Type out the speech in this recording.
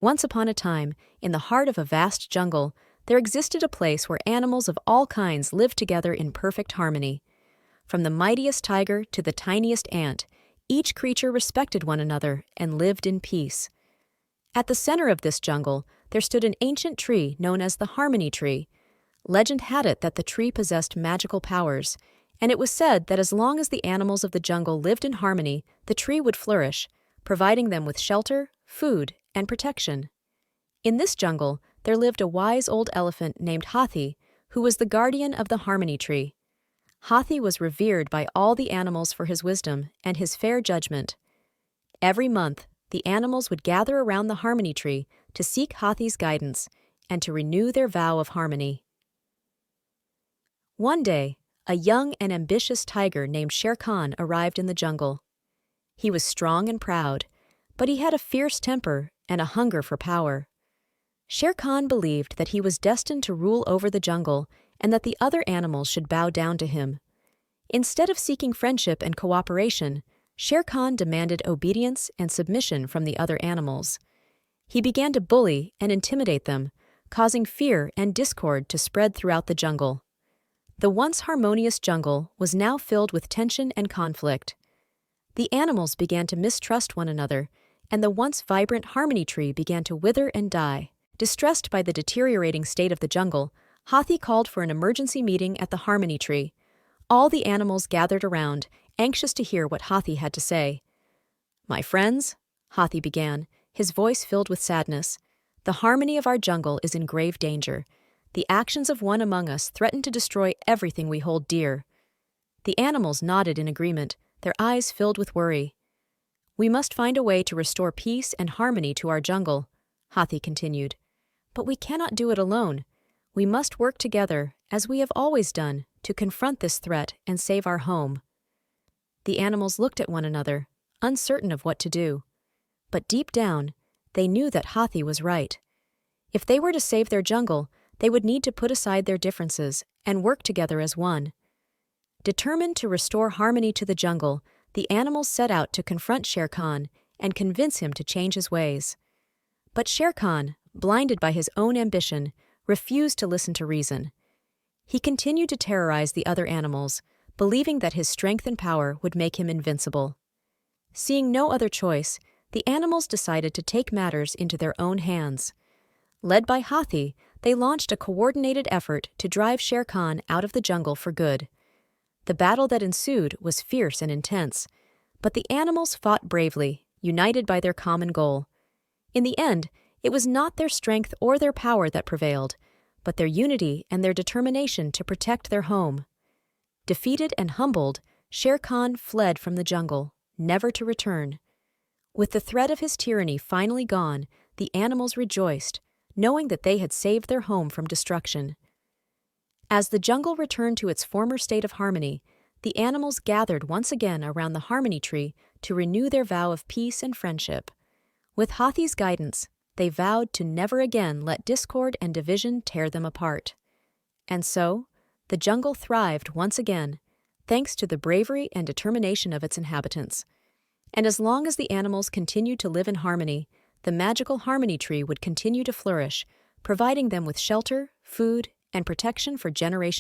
Once upon a time, in the heart of a vast jungle, there existed a place where animals of all kinds lived together in perfect harmony. From the mightiest tiger to the tiniest ant, each creature respected one another and lived in peace. At the center of this jungle, there stood an ancient tree known as the Harmony Tree. Legend had it that the tree possessed magical powers, and it was said that as long as the animals of the jungle lived in harmony, the tree would flourish, providing them with shelter, food, and protection. In this jungle, there lived a wise old elephant named Hathi, who was the guardian of the Harmony Tree. Hathi was revered by all the animals for his wisdom and his fair judgment. Every month, the animals would gather around the Harmony Tree to seek Hathi's guidance and to renew their vow of harmony. One day, a young and ambitious tiger named Shere Khan arrived in the jungle. He was strong and proud, but he had a fierce temper and a hunger for power. Shere Khan believed that he was destined to rule over the jungle and that the other animals should bow down to him. Instead of seeking friendship and cooperation, Shere Khan demanded obedience and submission from the other animals. He began to bully and intimidate them, causing fear and discord to spread throughout the jungle. The once harmonious jungle was now filled with tension and conflict. The animals began to mistrust one another, and the once vibrant Harmony Tree began to wither and die. Distressed by the deteriorating state of the jungle, Hathi called for an emergency meeting at the Harmony Tree. All the animals gathered around, anxious to hear what Hathi had to say. "My friends," Hathi began, his voice filled with sadness, "the harmony of our jungle is in grave danger. The actions of one among us threaten to destroy everything we hold dear." The animals nodded in agreement, their eyes filled with worry. "We must find a way to restore peace and harmony to our jungle," Hathi continued. "But we cannot do it alone. We must work together, as we have always done, to confront this threat and save our home." The animals looked at one another, uncertain of what to do. But deep down, they knew that Hathi was right. If they were to save their jungle, they would need to put aside their differences and work together as one. Determined to restore harmony to the jungle, the animals set out to confront Shere Khan and convince him to change his ways. But Shere Khan, blinded by his own ambition, refused to listen to reason. He continued to terrorize the other animals, believing that his strength and power would make him invincible. Seeing no other choice, the animals decided to take matters into their own hands. Led by Hathi, they launched a coordinated effort to drive Shere Khan out of the jungle for good. The battle that ensued was fierce and intense, but the animals fought bravely, united by their common goal. In the end, it was not their strength or their power that prevailed, but their unity and their determination to protect their home. Defeated and humbled, Shere Khan fled from the jungle, never to return. With the threat of his tyranny finally gone, the animals rejoiced, knowing that they had saved their home from destruction. As the jungle returned to its former state of harmony, the animals gathered once again around the Harmony Tree to renew their vow of peace and friendship. With Hathi's guidance, they vowed to never again let discord and division tear them apart. And so, the jungle thrived once again, thanks to the bravery and determination of its inhabitants. And as long as the animals continued to live in harmony, the magical Harmony Tree would continue to flourish, providing them with shelter, food, and protection for generations.